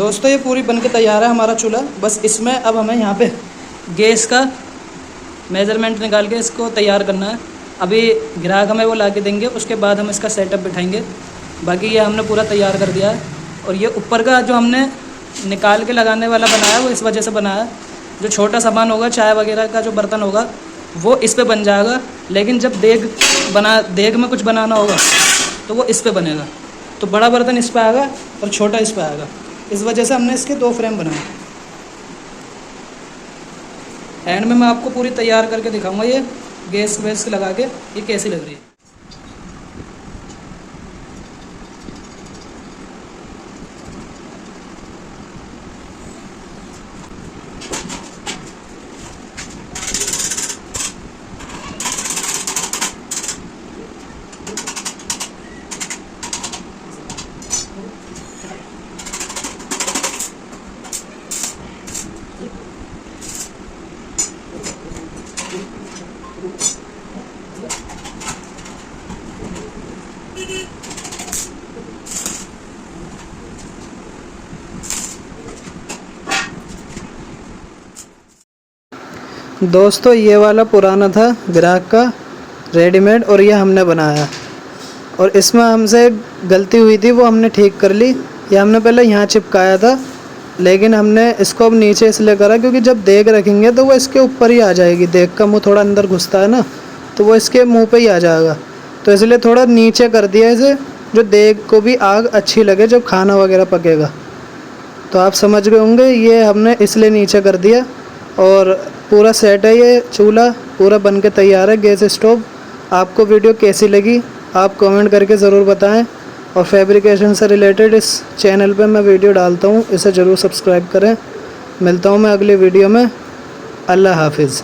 दोस्तों ये पूरी बन के तैयार है हमारा चूल्हा। बस इसमें अब हमें यहाँ पे गैस का मेज़रमेंट निकाल के इसको तैयार करना है। अभी ग्राहक हमें वो ला के देंगे, उसके बाद हम इसका सेटअप बिठाएंगे। बाकी ये हमने पूरा तैयार कर दिया है। और ये ऊपर का जो हमने निकाल के लगाने वाला बनाया वो इस वजह से बनाया, जो छोटा सामान होगा, चाय वगैरह का जो बर्तन होगा वो इस पे बन जाएगा, लेकिन जब देग में कुछ बनाना होगा तो वो इस पे बनेगा। तो बड़ा बर्तन इस पे आएगा और छोटा इस पे आएगा। इस वजह से हमने इसके 2 फ्रेम बनाए। एंड में मैं आपको पूरी तैयार करके दिखाऊंगा ये गैस वैस लगा के ये कैसी लग रही है। दोस्तों ये वाला पुराना था ग्राहक का रेडीमेड, और ये हमने बनाया। और इसमें हमसे गलती हुई थी, वो हमने ठीक कर ली। ये हमने पहले यहाँ चिपकाया था, लेकिन हमने इसको अब नीचे इसलिए करा क्योंकि जब देग रखेंगे तो वो इसके ऊपर ही आ जाएगी। देग का मुँह थोड़ा अंदर घुसता है ना, तो वो इसके मुँह पे ही आ जाएगा। तो इसलिए थोड़ा नीचे कर दिया इसे, जो देग को भी आग अच्छी लगे जब खाना वगैरह पकेगा। तो आप समझ गए होंगे, ये हमने इसलिए नीचे कर दिया। और पूरा सेट है, ये चूल्हा पूरा बन के तैयार है, गैस स्टोव। आपको वीडियो कैसी लगी आप कमेंट करके ज़रूर बताएं। और फैब्रिकेशन से रिलेटेड इस चैनल पे मैं वीडियो डालता हूँ, इसे ज़रूर सब्सक्राइब करें। मिलता हूँ मैं अगली वीडियो में। अल्लाह हाफिज़।